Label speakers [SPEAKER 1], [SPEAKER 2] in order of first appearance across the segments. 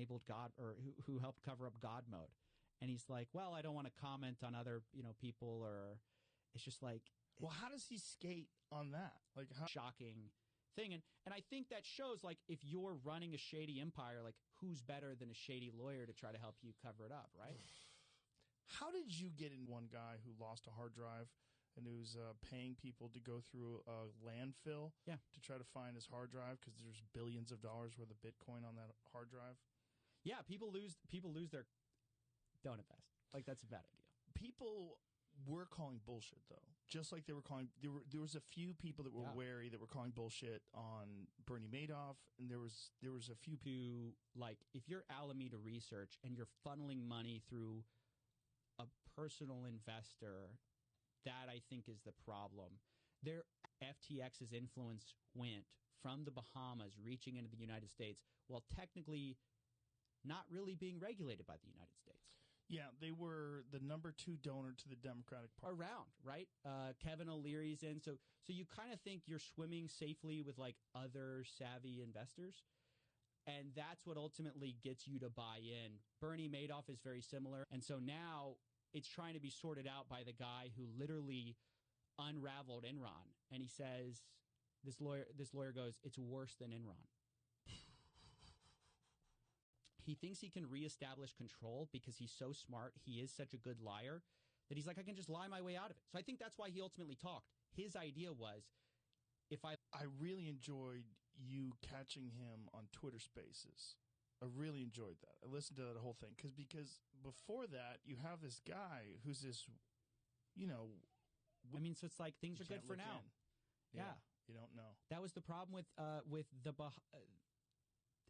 [SPEAKER 1] enabled God, or who helped cover up God mode. And he's like, well, I don't want to comment on other, people, or it's just like,
[SPEAKER 2] well, how does he skate on that? Like, how
[SPEAKER 1] shocking thing. And I think that shows, like, if you're running a shady empire, like, who's better than a shady lawyer to try to help you cover it up, right?
[SPEAKER 2] How did you get in? One guy who lost a hard drive and who's paying people to go through a landfill to try to find his hard drive because there's billions of dollars worth of Bitcoin on that hard drive.
[SPEAKER 1] Yeah, people lose their. Don't invest. Like, that's a bad idea.
[SPEAKER 2] People were calling bullshit, though. Just like they were calling, there was a few people that were wary that were calling bullshit on Bernie Madoff, and there was a few people.
[SPEAKER 1] Like, if you're Alameda Research and you're funneling money through a personal investor, that I think is the problem. Their FTX's influence went from the Bahamas reaching into the United States while technically not really being regulated by the United States.
[SPEAKER 2] Yeah, they were the number 2 donor to the Democratic Party.
[SPEAKER 1] Around, right? Kevin O'Leary's in. So you kind of think you're swimming safely with, like, other savvy investors. And that's what ultimately gets you to buy in. Bernie Madoff is very similar. And so now it's trying to be sorted out by the guy who literally unraveled Enron. And he says, this lawyer goes, it's worse than Enron. He thinks he can reestablish control because he's so smart. He is such a good liar that he's like, I can just lie my way out of it. So I think that's why he ultimately talked. His idea was, I really enjoyed you catching him on Twitter Spaces.
[SPEAKER 2] I really enjoyed that. I listened to that whole thing because before that, you have this guy who's this, so
[SPEAKER 1] it's like things are good for now. Yeah.
[SPEAKER 2] You don't know.
[SPEAKER 1] That was the problem with the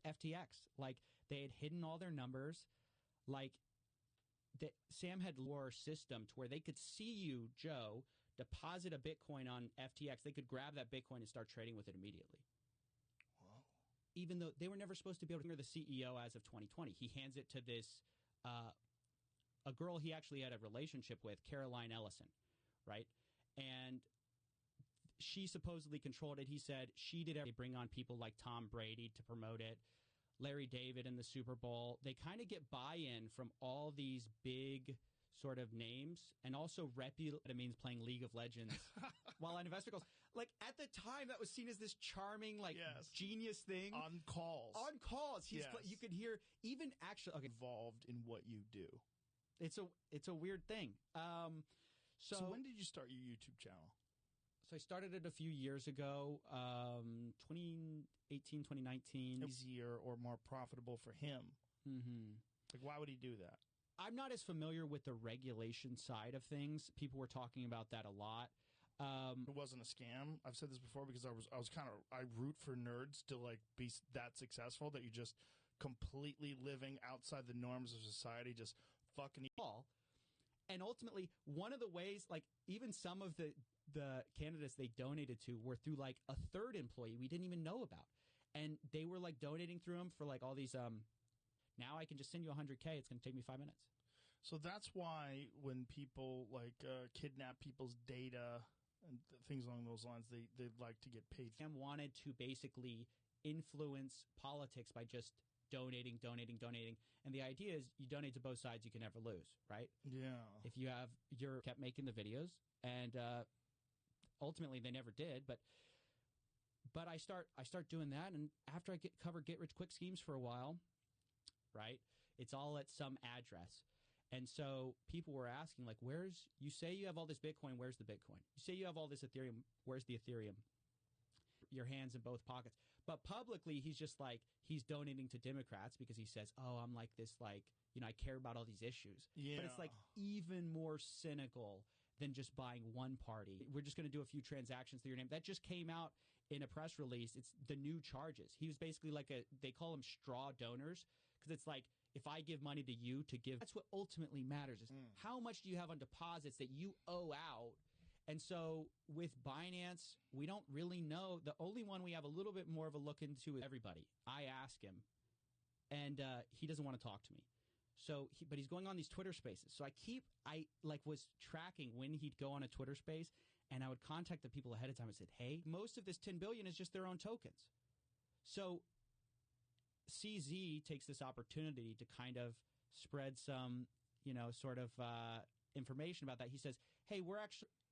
[SPEAKER 1] FTX. Like, they had hidden all their numbers. Like, Sam had a system to where they could see you, Joe, deposit a Bitcoin on FTX. They could grab that Bitcoin and start trading with it immediately.
[SPEAKER 2] Whoa.
[SPEAKER 1] Even though they were never supposed to be able to hear the CEO as of 2020. He hands it to this a girl he actually had a relationship with, Caroline Ellison, right? And she supposedly controlled it. He said she did everything. They bring on people like Tom Brady to promote it, Larry David in the Super Bowl. They kind of get buy-in from all these big sort of names, and also it means playing League of Legends. While an investor goes, like, at the time that was seen as this charming, like, genius thing.
[SPEAKER 2] On calls.
[SPEAKER 1] You could hear even actually
[SPEAKER 2] involved in what you do.
[SPEAKER 1] It's a weird thing.
[SPEAKER 2] So when did you start your YouTube channel?
[SPEAKER 1] So I started it a few years ago, 2018, 2019.
[SPEAKER 2] Easier or more profitable for him.
[SPEAKER 1] Mm-hmm.
[SPEAKER 2] Like, why would he do that?
[SPEAKER 1] I'm not as familiar with the regulation side of things. People were talking about that a lot.
[SPEAKER 2] It wasn't a scam. I've said this before because I root for nerds to, like, be that successful that you're just completely living outside the norms of society, just fucking
[SPEAKER 1] all. And ultimately, one of the ways, like, even some of the candidates they donated to were through, like, a third employee we didn't even know about. And they were, like, donating through them for, like, all these, now I can just send you $100K. It's going to take me 5 minutes.
[SPEAKER 2] So that's why when people, like, kidnap people's data and things along those lines, they'd like to get paid.
[SPEAKER 1] Sam wanted to basically influence politics by just donating. And the idea is you donate to both sides, you can never lose, right?
[SPEAKER 2] Yeah.
[SPEAKER 1] If you're kept making the videos, and ultimately they never did, but I start doing that, and after I cover get rich quick schemes for a while, right? It's all at some address. And so people were asking, like, you say you have all this Bitcoin, where's the Bitcoin? You say you have all this Ethereum, where's the Ethereum? Your hands in both pockets. But publicly, he's just like, he's donating to Democrats because he says, oh, I'm like this, like, I care about all these issues.
[SPEAKER 2] Yeah.
[SPEAKER 1] But it's like even more cynical than just buying one party. We're just going to do a few transactions through your name. That just came out in a press release. It's the new charges. He was basically like they call them straw donors, because it's like, if I give money to you to give, that's what ultimately matters is how much do you have on deposits that you owe out. And so with Binance, we don't really know. The only one we have a little bit more of a look into is everybody. I ask him, and he doesn't want to talk to me. So, but he's going on these Twitter Spaces. So I was tracking when he'd go on a Twitter Space, and I would contact the people ahead of time and said, hey, most of this $10 billion is just their own tokens. So CZ takes this opportunity to kind of spread some, sort of information about that. He says, hey,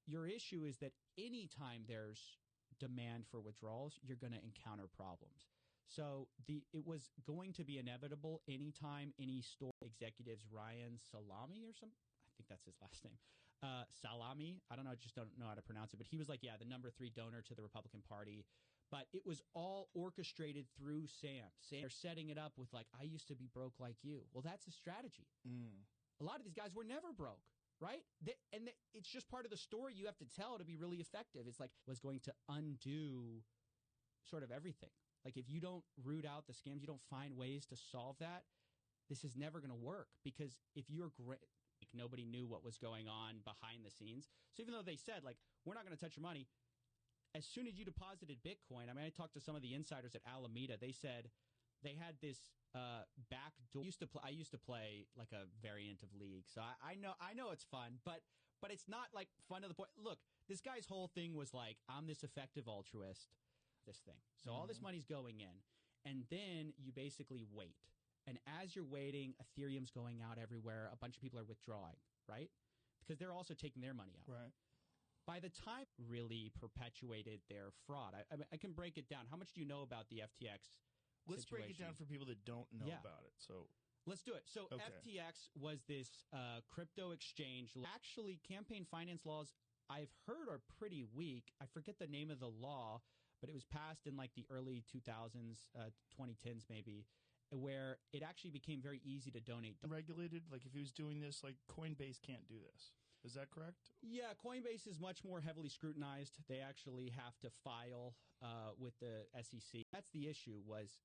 [SPEAKER 1] your issue is that anytime there's demand for withdrawals, you're going to encounter problems. So it was going to be inevitable anytime any store executives, Ryan Salami or something, I think that's his last name, Salami, I don't know, I just don't know how to pronounce it, but he was like, yeah, the number 3 donor to the Republican Party. But it was all orchestrated through Sam. They're setting it up with like, I used to be broke like you. Well, that's a strategy. A lot of these guys were never broke, right? It's just part of the story you have to tell to be really effective. It's like, was going to undo sort of everything. Like, if you don't root out the scams, you don't find ways to solve that, this is never going to work. Because if you're great, like, nobody knew what was going on behind the scenes. So even though they said, like, we're not going to touch your money, as soon as you deposited Bitcoin, I mean, I talked to some of the insiders at Alameda. They said they had this back door. I used to play like a variant of League, so I know it's fun, but it's not like fun to the point. Look, this guy's whole thing was like, I'm this effective altruist, this thing. So all this money's going in, and then you basically wait. And as you're waiting, Ethereum's going out everywhere. A bunch of people are withdrawing, right? Because they're also taking their money out.
[SPEAKER 2] Right.
[SPEAKER 1] By the time really perpetuated their fraud, I can break it down. How much do you know about the FTX
[SPEAKER 2] Let's
[SPEAKER 1] situation?
[SPEAKER 2] break it down for people that don't know about it. So
[SPEAKER 1] let's do it. So FTX was this crypto exchange. Actually, campaign finance laws, I've heard, are pretty weak. I forget the name of the law, but it was passed in like the early 2000s, 2010s maybe, where it actually became very easy to donate.
[SPEAKER 2] Regulated? Like if he was doing this, like Coinbase can't do this. Is that correct?
[SPEAKER 1] Yeah, Coinbase is much more heavily scrutinized. They actually have to file with the SEC. That's the issue. Was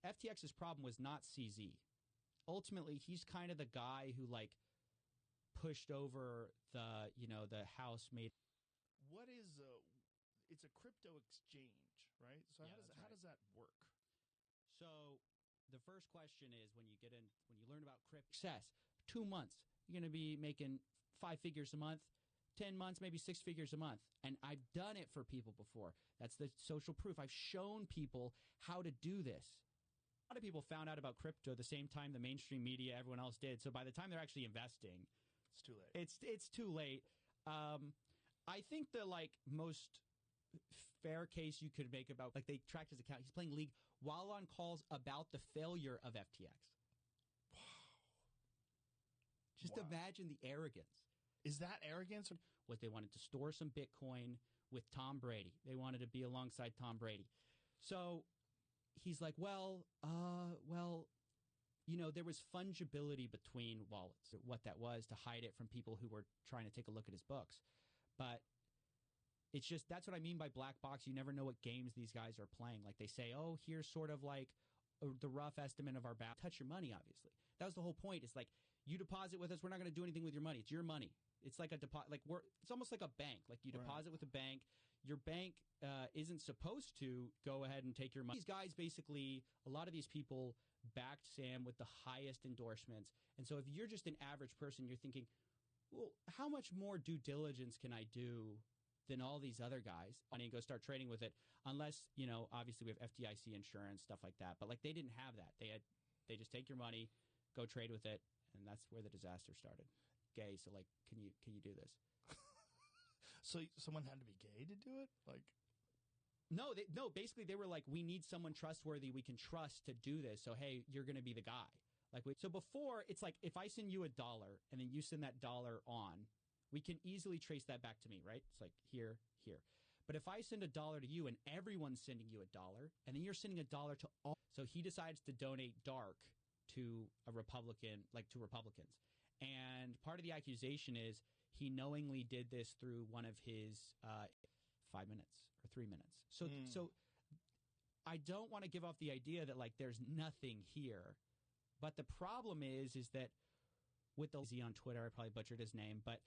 [SPEAKER 1] FTX's problem was not CZ. Ultimately, he's kind of the guy who like pushed over the House made.
[SPEAKER 2] What is it's a crypto exchange, right? So how does that work?
[SPEAKER 1] So the first question is when you learn about crypto success, 2 months, you're going to be making 5 figures a month, 10 months, maybe 6 figures a month. And I've done it for people before. That's the social proof. I've shown people how to do this. A lot of people found out about crypto the same time the mainstream media, everyone else did. So by the time they're actually investing,
[SPEAKER 2] it's too late.
[SPEAKER 1] It's too late. I think the most fair case you could make about, like, they tracked his account. He's playing League while on calls about the failure of FTX. Just imagine the arrogance.
[SPEAKER 2] Is that arrogance?
[SPEAKER 1] What they wanted to store some Bitcoin with Tom Brady. They wanted to be alongside Tom Brady. So he's like, there was fungibility between wallets. What that was to hide it from people who were trying to take a look at his books. But it's just, that's what I mean by black box. You never know what games these guys are playing. Like they say, oh, here's sort of like the rough estimate of our balance. Touch your money, obviously. That was the whole point. It's like, you deposit with us, we're not going to do anything with your money. It's your money. It's like a deposit. Like it's almost like a bank. Like you deposit with a bank. Your bank isn't supposed to go ahead and take your money. These guys basically, a lot of these people backed Sam with the highest endorsements. And so if you're just an average person, you're thinking, well, how much more due diligence can I do than all these other guys? And go start trading with it. Unless, obviously we have FDIC insurance, stuff like that. But like they didn't have that. They just take your money, go trade with it. And that's where the disaster started. Gay, so like, can you do this?
[SPEAKER 2] So someone had to be gay to do it? Like,
[SPEAKER 1] no. Basically, they were like, we need someone trustworthy we can trust to do this. So hey, you're going to be the guy. Like, so before, it's like if I send you $1 and then you send that dollar on, we can easily trace that back to me, right? It's like here. But if I send $1 to you and everyone's sending you $1, and then you're sending $1 to all, so he decides to donate dark to a Republican, like to Republicans. And part of the accusation is he knowingly did this through one of his 5 minutes or 3 minutes. So I don't want to give off the idea that like there's nothing here. But the problem is that with the Z on Twitter, I probably butchered his name, but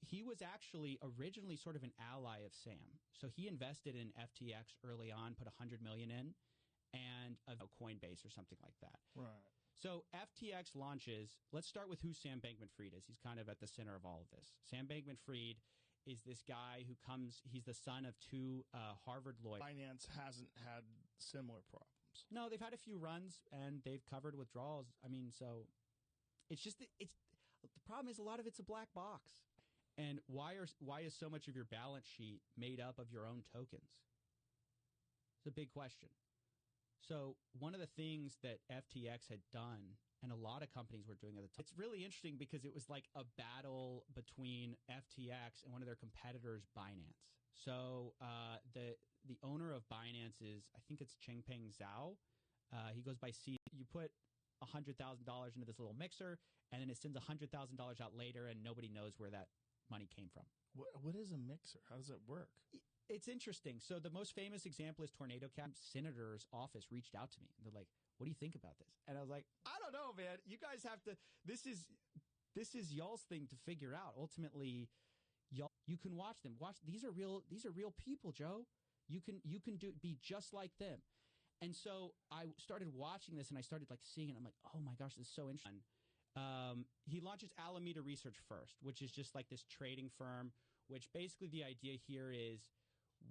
[SPEAKER 1] he was actually originally sort of an ally of Sam. So he invested in FTX early on, put $100 million in, and a Coinbase or something like that.
[SPEAKER 2] Right.
[SPEAKER 1] So FTX launches. Let's start with who Sam Bankman-Fried is. He's kind of at the center of all of this. Sam Bankman-Fried is this guy who he's the son of 2 Harvard lawyers.
[SPEAKER 2] Finance hasn't had similar problems. collapse?
[SPEAKER 1] No, they've had a few runs and they've covered withdrawals. I mean, so it's just the problem is a lot of it's a black box. And why is so much of your balance sheet made up of your own tokens? It's a big question. So one of the things that FTX had done, and a lot of companies were doing at the time, it's really interesting because it was like a battle between FTX and one of their competitors, Binance. So the owner of Binance is, I think it's Changpeng Zhao. He goes by C. You put $100,000 into this little mixer, and then it sends $100,000 out later, and nobody knows where that money came from.
[SPEAKER 2] What is a mixer? How does it work?
[SPEAKER 1] It's interesting. So the most famous example is Tornado Cap. Senator's office reached out to me. They're like, what do you think about this? And I was like, I don't know, man. You guys have to, this is y'all's thing to figure out. Ultimately, y'all, you can watch them. These are real people, Joe. You can be just like them. And so I started watching this and I started like seeing it. I'm like, oh my gosh, this is so interesting. He launches Alameda Research first, which is just like this trading firm, which basically the idea here is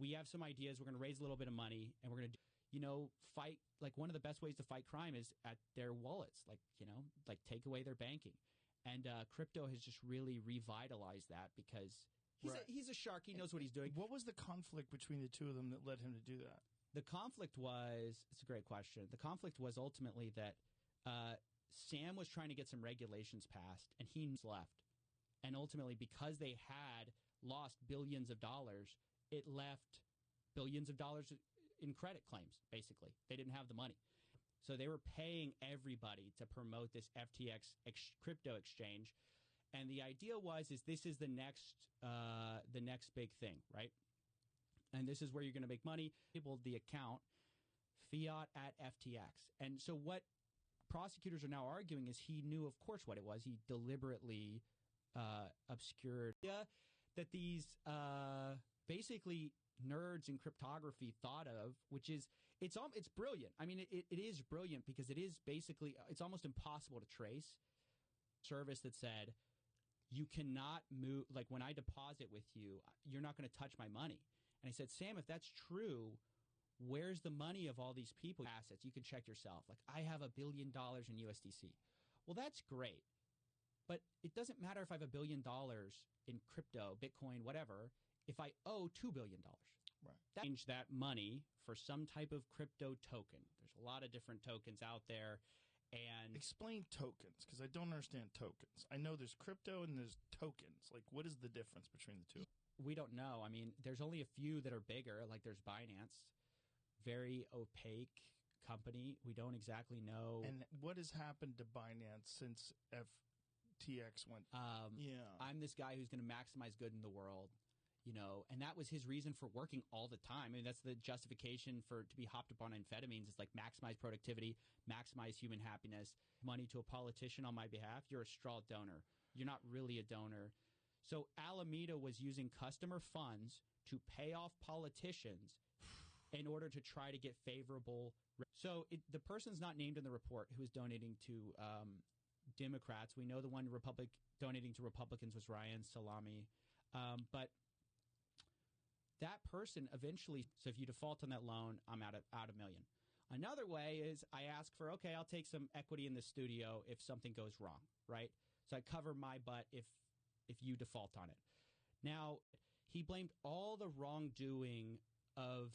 [SPEAKER 1] we have some ideas. We're going to raise a little bit of money and we're going to fight. Like one of the best ways to fight crime is at their wallets, like take away their banking. And crypto has just really revitalized that because he's a shark. He knows what he's doing.
[SPEAKER 2] What was the conflict between the two of them that led him to do that?
[SPEAKER 1] The conflict was, it's a great question. The conflict was ultimately that Sam was trying to get some regulations passed and he left. And ultimately, because they had lost billions of dollars, it left billions of dollars in credit claims, basically. They didn't have the money. So they were paying everybody to promote this FTX crypto exchange. And the idea is this is the next big thing, right? And this is where you're going to make money. People, the account, fiat at FTX. And so what prosecutors are now arguing is he knew, of course, what it was. He deliberately obscured that these basically nerds in cryptography thought of, which is it's brilliant. I mean, it is brilliant because it is basically it's almost impossible to trace. Service that said you cannot move, like when I deposit with you, you're not going to touch my money. And I said, Sam, if that's true, where's the money of all these people assets? You can check yourself. Like I have $1 billion in USDC. Well, that's great. But it doesn't matter if I have $1 billion in crypto, Bitcoin, whatever, if I owe $2 billion. Right. Change that money for some type of crypto token. There's a lot of different tokens out there. And
[SPEAKER 2] explain tokens, because I don't understand tokens. I know there's crypto and there's tokens. Like, what is the difference between the two?
[SPEAKER 1] We don't know. I mean, there's only a few that are bigger. Like there's Binance, very opaque company. We don't exactly know.
[SPEAKER 2] And what has happened to Binance since FTX went?
[SPEAKER 1] I'm this guy who's going to maximize good in the world. And that was his reason for working all the time. I mean, that's the justification to be hopped up on amphetamines. It's like maximize productivity, maximize human happiness, money to a politician on my behalf. You're a straw donor. You're not really a donor. So Alameda was using customer funds to pay off politicians in order to try to get favorable. So the person's not named in the report who was donating to Democrats. We know the one donating to Republicans was Ryan Salami. But that person eventually, so if you default on that loan, I'm out $1 million. Another way is I ask for, okay, I'll take some equity in the studio if something goes wrong, right? So I cover my butt if you default on it. Now, he blamed all the wrongdoing of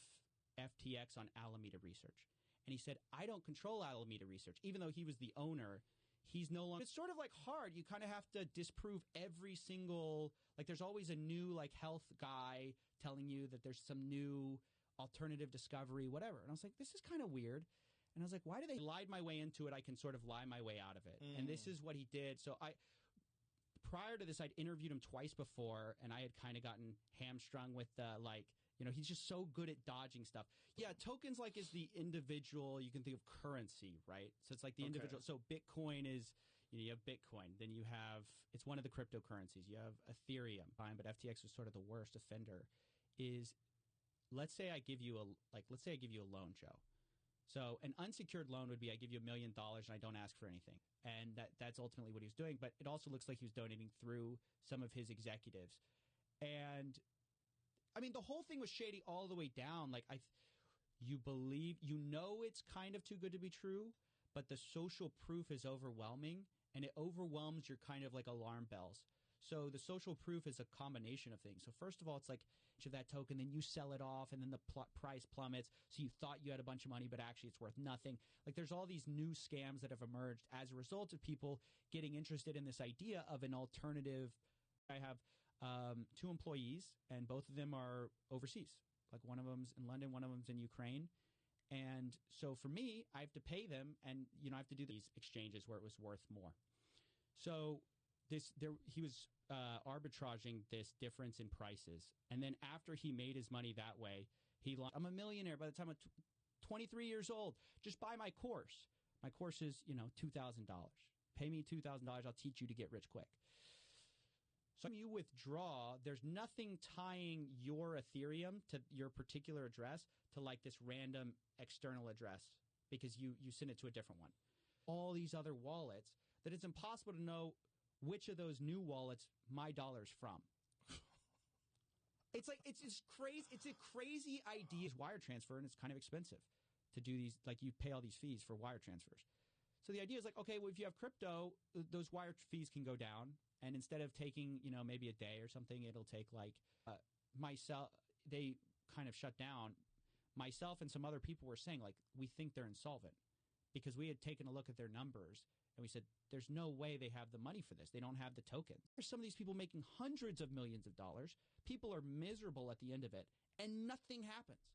[SPEAKER 1] FTX on Alameda Research. And he said, I don't control Alameda Research. Even though he was the owner, he's no longer. It's sort of like hard. You kind of have to disprove every single, like there's always a new like health guy telling you that there's some new alternative discovery, whatever. And I was like, this is kind of weird. And I was like, why do they lied my way into it? I can sort of lie my way out of it. And this is what he did. So prior to this, I'd interviewed him twice before, and I had kind of gotten hamstrung with he's just so good at dodging stuff. Yeah, tokens is the individual, you can think of currency, right? So it's like the individual. So Bitcoin is, you have Bitcoin. Then you have, it's one of the cryptocurrencies. You have Ethereum, fine, but FTX was sort of the worst offender. Let's say I give you a loan, Joe. So an unsecured loan would be I give you $1 million and I don't ask for anything. And that's ultimately what he was doing. But it also looks like he was donating through some of his executives. And I mean, the whole thing was shady all the way down. Like you believe, it's kind of too good to be true, but the social proof is overwhelming, and it overwhelms your kind of like alarm bells. So the social proof is a combination of things. So first of all, it's like of that token, then you sell it off, and then the price plummets. So you thought you had a bunch of money, but actually it's worth nothing. Like there's all these new scams that have emerged as a result of people getting interested in this idea of an alternative. I have 2 employees, and both of them are overseas. Like one of them's in London, one of them's in Ukraine. And so for me, I have to pay them, and I have to do these exchanges where it was worth more. So he was arbitraging this difference in prices. And then after he made his money that way, I'm a millionaire by the time I'm 23 years old. Just buy my course. My course is, $2,000. Pay me $2,000. I'll teach you to get rich quick. So when you withdraw, there's nothing tying your Ethereum to your particular address to like this random external address because you send it to a different one. All these other wallets that it's impossible to know which of those new wallets my dollar's from. It's like it's crazy. It's a crazy idea. It's wire transfer, and it's kind of expensive to do these. Like you pay all these fees for wire transfers. So the idea is like, okay, well, if you have crypto, those wire fees can go down, and instead of taking maybe a day or something, it'll take like myself. They kind of shut down. Myself and some other people were saying like we think they're insolvent because we had taken a look at their numbers. And we said, there's no way they have the money for this. They don't have the tokens. There's some of these people making hundreds of millions of dollars. People are miserable at the end of it, and nothing happens.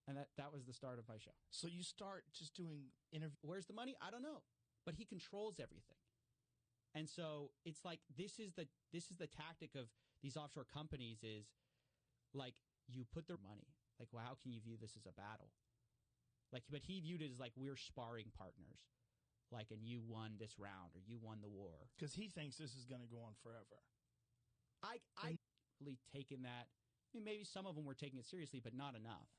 [SPEAKER 1] And that was the start of my show.
[SPEAKER 2] So you start just doing interviews.
[SPEAKER 1] Where's the money? I don't know. But he controls everything. And so it's like this is the tactic of these offshore companies is like you put their money. Like, well, how can you view this as a battle? Like, but he viewed it as like we're sparring partners, like, and you won this round or you won the war
[SPEAKER 2] because he thinks this is going to go on forever.
[SPEAKER 1] I really taken that. I mean, maybe some of them were taking it seriously, but not enough.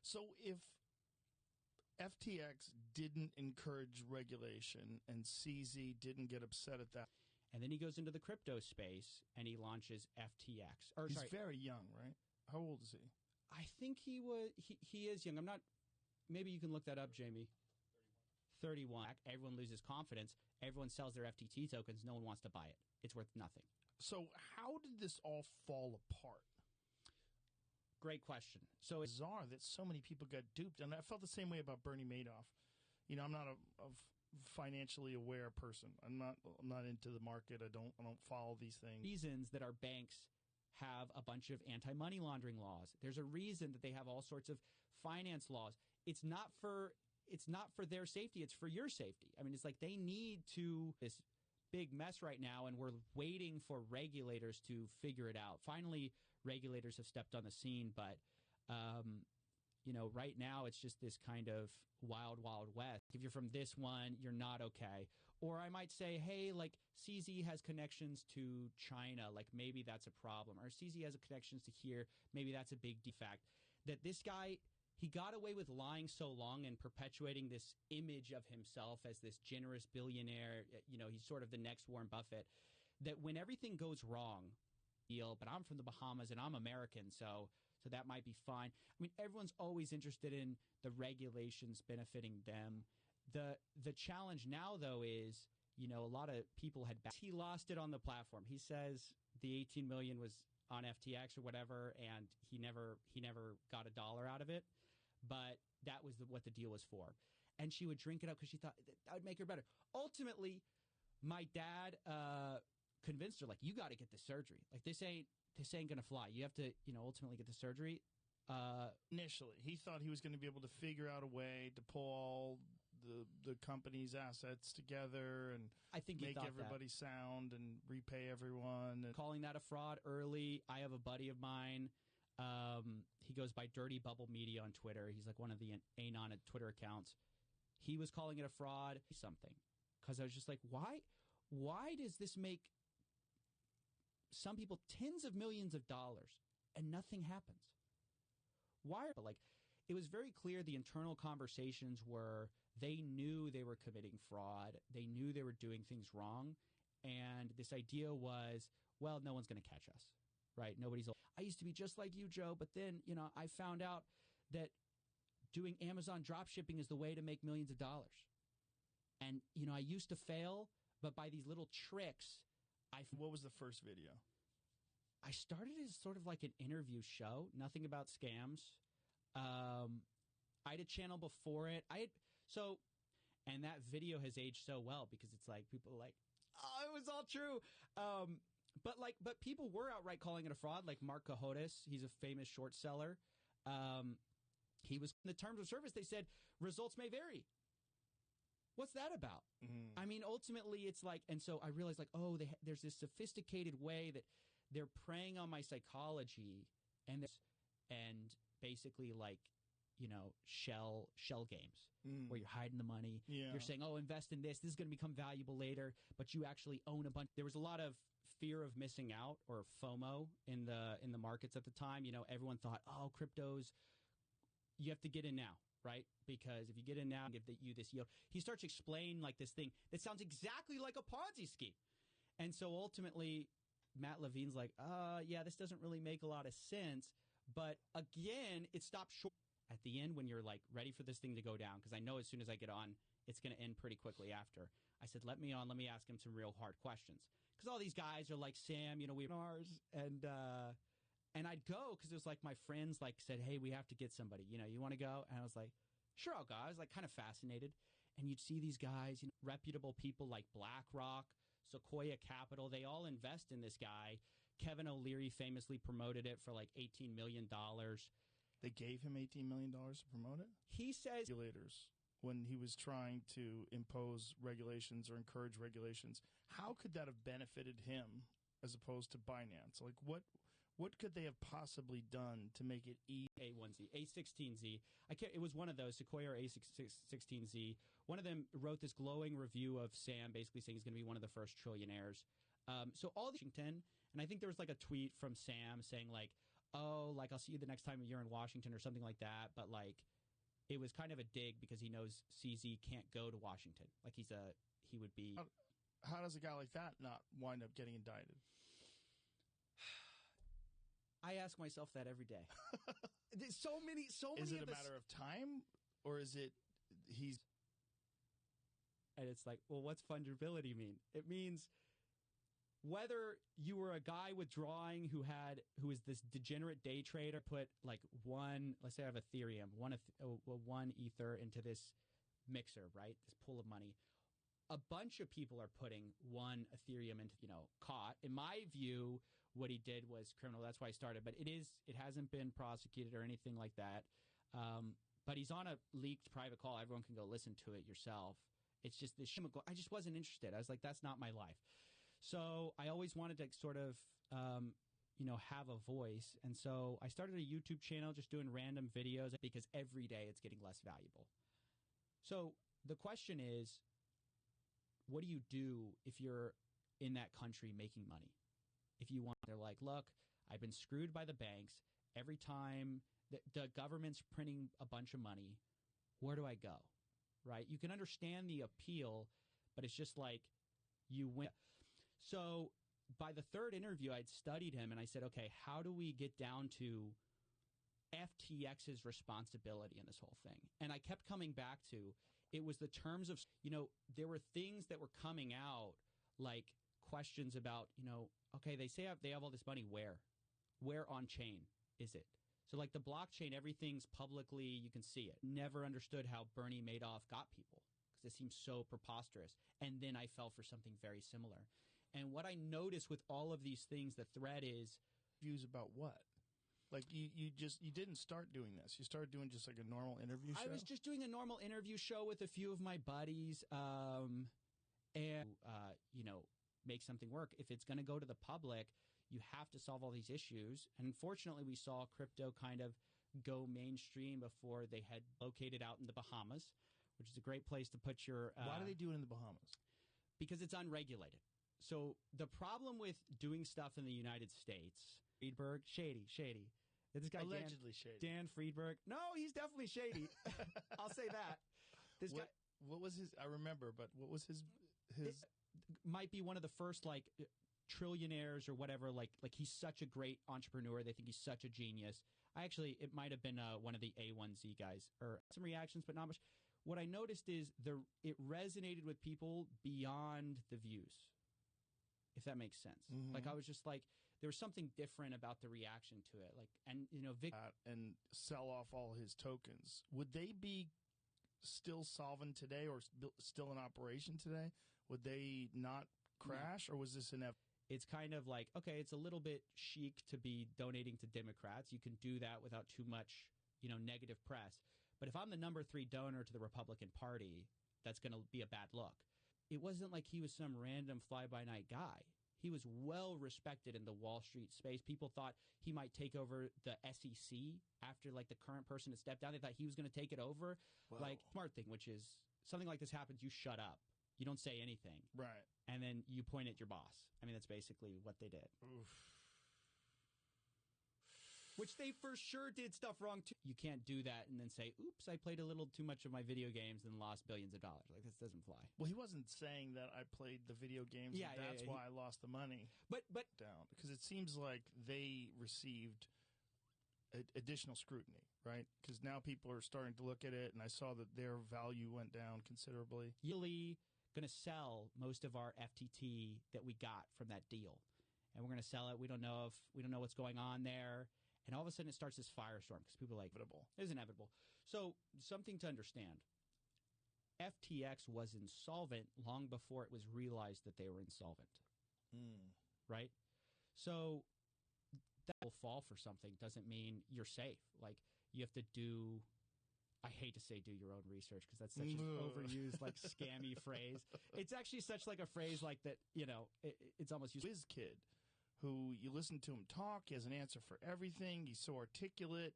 [SPEAKER 2] So if FTX didn't encourage regulation and CZ didn't get upset at that,
[SPEAKER 1] and then he goes into the crypto space and he launches FTX.
[SPEAKER 2] He's very young, right? How old is he?
[SPEAKER 1] I think he is young. I'm not. Maybe you can look that up, Jamie. 31. Everyone loses confidence. Everyone sells their FTT tokens. No one wants to buy it. It's worth nothing. So
[SPEAKER 2] how did this all fall apart?
[SPEAKER 1] Great question. So
[SPEAKER 2] it's bizarre that so many people got duped. And I felt the same way about Bernie Madoff. I'm not a financially aware person. I'm not into the market. I don't follow these things.
[SPEAKER 1] Reasons that our banks have a bunch of anti-money laundering laws. There's a reason that they have all sorts of finance laws. It's not for their safety. It's for your safety. I mean, it's like they need to this big mess right now, and we're waiting for regulators to figure it out. Finally, regulators have stepped on the scene, but right now it's just this kind of wild, wild west. If you're from this one, you're not okay. Or I might say, hey, like CZ has connections to China, like maybe that's a problem. Or CZ has connections to here, maybe that's a big defect. That this guy, he got away with lying so long and perpetuating this image of himself as this generous billionaire. He's sort of the next Warren Buffett. That when everything goes wrong, but I'm from the Bahamas and I'm American, so that might be fine. I mean, everyone's always interested in the regulations benefiting them. The challenge now, though, is, a lot of people had he lost it on the platform. He says the 18 million was on FTX or whatever, and he never got $1 out of it. But that was what the deal was for. And she would drink it up because she thought that would make her better. Ultimately, my dad convinced her, like, you got to get the surgery. Like, this ain't going to fly. You have to, ultimately get the surgery.
[SPEAKER 2] Initially, he thought he was going to be able to figure out a way to pull all the company's assets together and
[SPEAKER 1] I think
[SPEAKER 2] make everybody sound and repay everyone. And
[SPEAKER 1] calling that a fraud early. I have a buddy of mine. He goes by Dirty Bubble Media on Twitter. He's like one of the Anon Twitter accounts. He was calling it a fraud. Something. Because I was just like, why does this make some people tens of millions of dollars and nothing happens? Why? But like, it was very clear the internal conversations were they knew they were committing fraud. They knew they were doing things wrong. And this idea was, well, no one's going to catch us. right? Nobody's. I used to be just like you, Joe, but then I found out that doing Amazon drop shipping is the way to make millions of dollars. And I used to fail, but by these little tricks,
[SPEAKER 2] What was the first video?
[SPEAKER 1] I started as sort of like an interview show, nothing about scams. I had a channel before it. And that video has aged so well because it's like people are like, oh, it was all true. But people were outright calling it a fraud, like Mark Cahotis. He's a famous short seller. He was in the terms of service. They said results may vary. What's that about?
[SPEAKER 2] Mm-hmm.
[SPEAKER 1] I mean, ultimately, it's like, and so I realized, like, oh, there's this sophisticated way that they're preying on my psychology, and basically, like, shell games where you're hiding the money.
[SPEAKER 2] Yeah.
[SPEAKER 1] You're saying, oh, invest in this. This is going to become valuable later, but you actually own a bunch. There was a lot of fear of missing out, or FOMO, in the markets at the time. Everyone thought, oh, cryptos, you have to get in now. Right? Because if you get in now and give you this yield, he starts to explain like this thing that sounds exactly like a Ponzi scheme. And so ultimately, Matt Levine's like, yeah, this doesn't really make a lot of sense. But again, it stops short at the end when you're like ready for this thing to go down. Because I know as soon as I get on, it's going to end pretty quickly after. I said, let me ask him some real hard questions. Because all these guys are like, Sam, we have ours. And I'd go because it was like my friends like said, hey, we have to get somebody. You want to go? And I was like, sure, I'll go. I was like kind of fascinated. And you'd see these guys, reputable people like BlackRock, Sequoia Capital. They all invest in this guy. Kevin O'Leary famously promoted it for like $18 million.
[SPEAKER 2] They gave him $18 million to promote it?
[SPEAKER 1] He says
[SPEAKER 2] regulators, when he was trying to impose regulations or encourage regulations, how could that have benefited him as opposed to Binance? Like what could they have possibly done to make it
[SPEAKER 1] A1Z, A16Z? It was one of those, Sequoia or A16Z. One of them wrote this glowing review of Sam, basically saying he's going to be one of the first trillionaires. So all the Washington, and I think there was like a tweet from Sam saying like, oh, like I'll see you the next time you're in Washington or something like that. But like, it was kind of a dig because he knows CZ can't go to Washington. Like he would be.
[SPEAKER 2] How does a guy like that not wind up getting indicted?
[SPEAKER 1] I ask myself that every day. There's so many.
[SPEAKER 2] Is it a matter of time, or is it he's?
[SPEAKER 1] And it's like, well, what's fungibility mean? It means whether you were a guy withdrawing who is this degenerate day trader, put like let's say I have Ethereum, one Ether into this mixer, right? This pool of money. A bunch of people are putting one Ethereum into, caught. In my view, what he did was criminal. That's why I started. But it hasn't been prosecuted or anything like that. But he's on a leaked private call. Everyone can go listen to it yourself. It's just this. I just wasn't interested. I was like, that's not my life. So I always wanted to sort of, have a voice. And so I started a YouTube channel just doing random videos because every day it's getting less valuable. So the question is, what do you do if you're in that country making money? If you want, they're like, look, I've been screwed by the banks. Every time the government's printing a bunch of money, where do I go? Right? You can understand the appeal, but it's just like you win. So by the third interview, I'd studied him and I said, okay, how do we get down to FTX's responsibility in this whole thing? And I kept coming back to, it was the terms of, there were things that were coming out, like questions about, okay, they say they have all this money. Where on chain is it? So like the blockchain, everything's publicly, you can see it. Never understood how Bernie Madoff got people because it seems so preposterous. And then I fell for something very similar. And what I noticed with all of these things, the thread is
[SPEAKER 2] views about what? Like you didn't start doing this. You started doing just like a normal interview show?
[SPEAKER 1] I was just doing a normal interview show with a few of my buddies and make something work. If it's going to go to the public, you have to solve all these issues. And unfortunately, we saw crypto kind of go mainstream before they had located out in the Bahamas, which is a great place to put your...
[SPEAKER 2] Why do they do it in the Bahamas?
[SPEAKER 1] Because it's unregulated. So the problem with doing stuff in the United States... Friedberg, shady. This guy
[SPEAKER 2] allegedly shady.
[SPEAKER 1] Dan Friedberg. No, he's definitely shady. I'll say that. This guy.
[SPEAKER 2] What was his? I remember, but what was his?
[SPEAKER 1] Might be one of the first like trillionaires or whatever, like he's such a great entrepreneur. They think he's such a genius. It might have been one of the A1Z guys, or some reactions, but not much. What I noticed is it resonated with people beyond the views, if that makes sense.
[SPEAKER 2] Mm-hmm.
[SPEAKER 1] Like, I was just like, there was something different about the reaction to it. Like, and Vic
[SPEAKER 2] and sell off all his tokens. Would they be still solvent today, or still in operation today? Would they not crash, or was this
[SPEAKER 1] it's kind of like, okay, it's a little bit chic to be donating to Democrats. You can do that without too much, negative press. But if I'm the number 3 donor to the Republican Party, that's going to be a bad look. It wasn't like he was some random fly-by-night guy. He was well respected in the Wall Street space. People thought he might take over the SEC after, like, the current person had stepped down. They thought he was going to take it over.
[SPEAKER 2] Whoa.
[SPEAKER 1] Like, smart thing, which is something like this happens, you shut up. You don't say anything.
[SPEAKER 2] Right.
[SPEAKER 1] And then you point at your boss. I mean, that's basically what they did.
[SPEAKER 2] Oof.
[SPEAKER 1] Which they for sure did stuff wrong, too. You can't do that and then say, oops, I played a little too much of my video games and lost billions of dollars. Like, this doesn't fly.
[SPEAKER 2] Well, he wasn't saying that I played the video games, and that's why I lost the money.
[SPEAKER 1] But
[SPEAKER 2] down. Because it seems like they received additional scrutiny, right? Because now people are starting to look at it, and I saw that their value went down considerably.
[SPEAKER 1] Really going to sell most of our FTT that we got from that deal. And we're going to sell it. We don't know what's going on there. And all of a sudden, it starts this firestorm because people are like, it's inevitable. So something to understand. FTX was insolvent long before it was realized that they were insolvent. Right? So that will fall for something doesn't mean you're safe. Like, you have to do... I hate to say do your own research because that's such an overused, like, scammy phrase. It's actually such, like, a phrase like that, it's almost used.
[SPEAKER 2] Whiz kid, who you listen to him talk, he has an answer for everything. He's so articulate.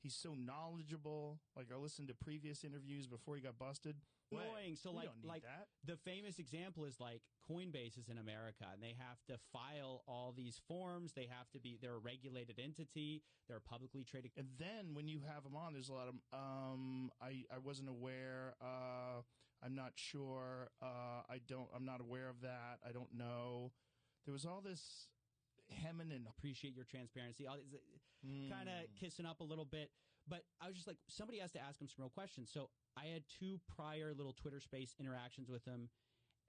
[SPEAKER 2] He's so knowledgeable. Like, I listened to previous interviews before he got busted.
[SPEAKER 1] Annoying. So,
[SPEAKER 2] we don't need that.
[SPEAKER 1] The famous example is, like, Coinbase is in America, and they have to file all these forms. They're a regulated entity. They're a publicly traded.
[SPEAKER 2] And then when you have them on, there's a lot of, I wasn't aware. I'm not sure. I'm not aware of that. I don't know. There was all this hemming and
[SPEAKER 1] appreciate your transparency, all this, kind of kissing up a little bit. But I was just like, somebody has to ask him some real questions. So I had 2 prior little Twitter space interactions with him,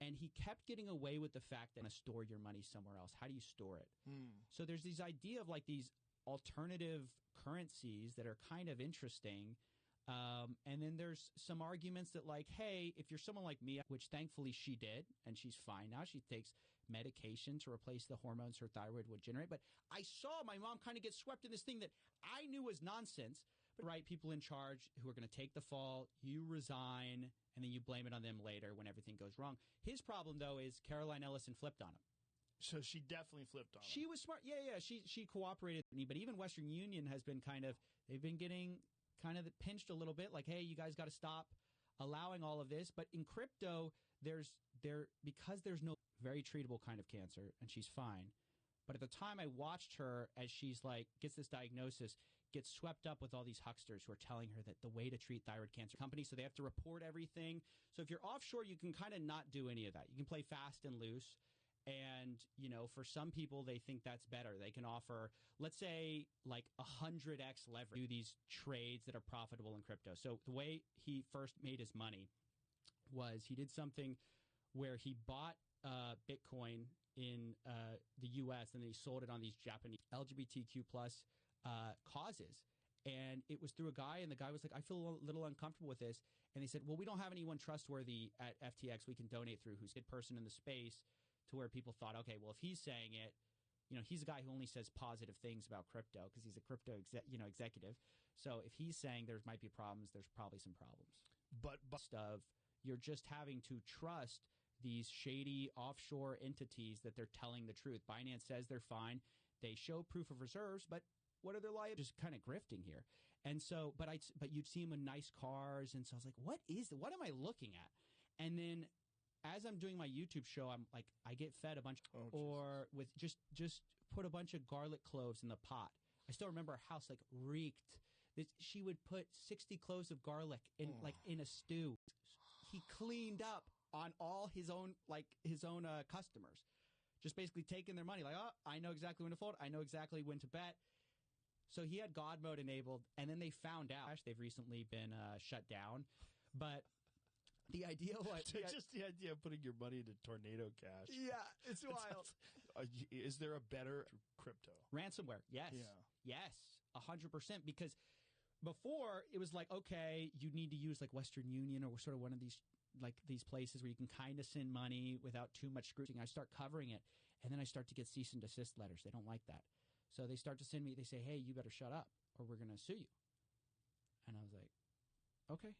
[SPEAKER 1] and he kept getting away with the fact that you store your money somewhere else. How do you store it? So there's this idea of, like, these alternative currencies that are kind of interesting. And then there's some arguments that, like, hey, if you're someone like me, which thankfully she did, and she's fine now. She takes medication to replace the hormones her thyroid would generate. But I saw my mom kind of get swept in this thing that I knew was nonsense. But right, people in charge who are going to take the fall, you resign, and then you blame it on them later when everything goes wrong. His problem, though, is Caroline Ellison flipped on him.
[SPEAKER 2] So she definitely flipped on him.
[SPEAKER 1] She was smart. Yeah. She cooperated with me. But even Western Union has been they've been getting kind of pinched a little bit, like, hey, you guys got to stop allowing all of this. But in crypto, because there's no very treatable kind of cancer, and she's fine. But at the time I watched her as she's like, gets this diagnosis, gets swept up with all these hucksters who are telling her that the way to treat thyroid cancer companies, so they have to report everything. So if you're offshore, you can kind of not do any of that. You can play fast and loose. And, for some people, they think that's better. They can offer, let's say, like 100x leverage, do these trades that are profitable in crypto. So the way he first made his money was he did something where he bought Bitcoin in the U.S. and then he sold it on these Japanese LGBTQ plus causes. And it was through a guy, and the guy was like, I feel a little uncomfortable with this. And they said, well, we don't have anyone trustworthy at FTX we can donate through who's a good person in the space, to where people thought, okay, well, if he's saying it, he's a guy who only says positive things about crypto because he's a crypto executive. So if he's saying there might be problems, there's probably some problems. But you're just having to trust these shady offshore entities that they're telling the truth. Binance says they're fine. They show proof of reserves, but what are their liabilities? Just kind of grifting here. And so, but you'd see them in nice cars. And so I was like, what am I looking at? And then as I'm doing my YouTube show, I'm like, I get fed a bunch, with just put a bunch of garlic cloves in the pot. I still remember our house like reeked. She would put 60 cloves of garlic in a stew. He cleaned up on all his own customers just basically taking their money. Like, oh, I know exactly when to fold. I know exactly when to bet. So he had God mode enabled, and then they found out. They've recently been shut down. But the idea was...
[SPEAKER 2] just the idea of putting your money into Tornado Cash.
[SPEAKER 1] Yeah, it's wild.
[SPEAKER 2] Is there a better crypto?
[SPEAKER 1] Ransomware, yes.
[SPEAKER 2] Yeah.
[SPEAKER 1] Yes, 100%. Because before, it was like, okay, you need to use like Western Union or sort of one of these places where you can kind of send money without too much scrutiny. I start covering it, and then I start to get cease and desist letters. They don't like that. So they start to send me, they say, hey, you better shut up or we're going to sue you. And I was like, okay.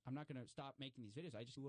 [SPEAKER 1] I'm not going to stop making these videos. I just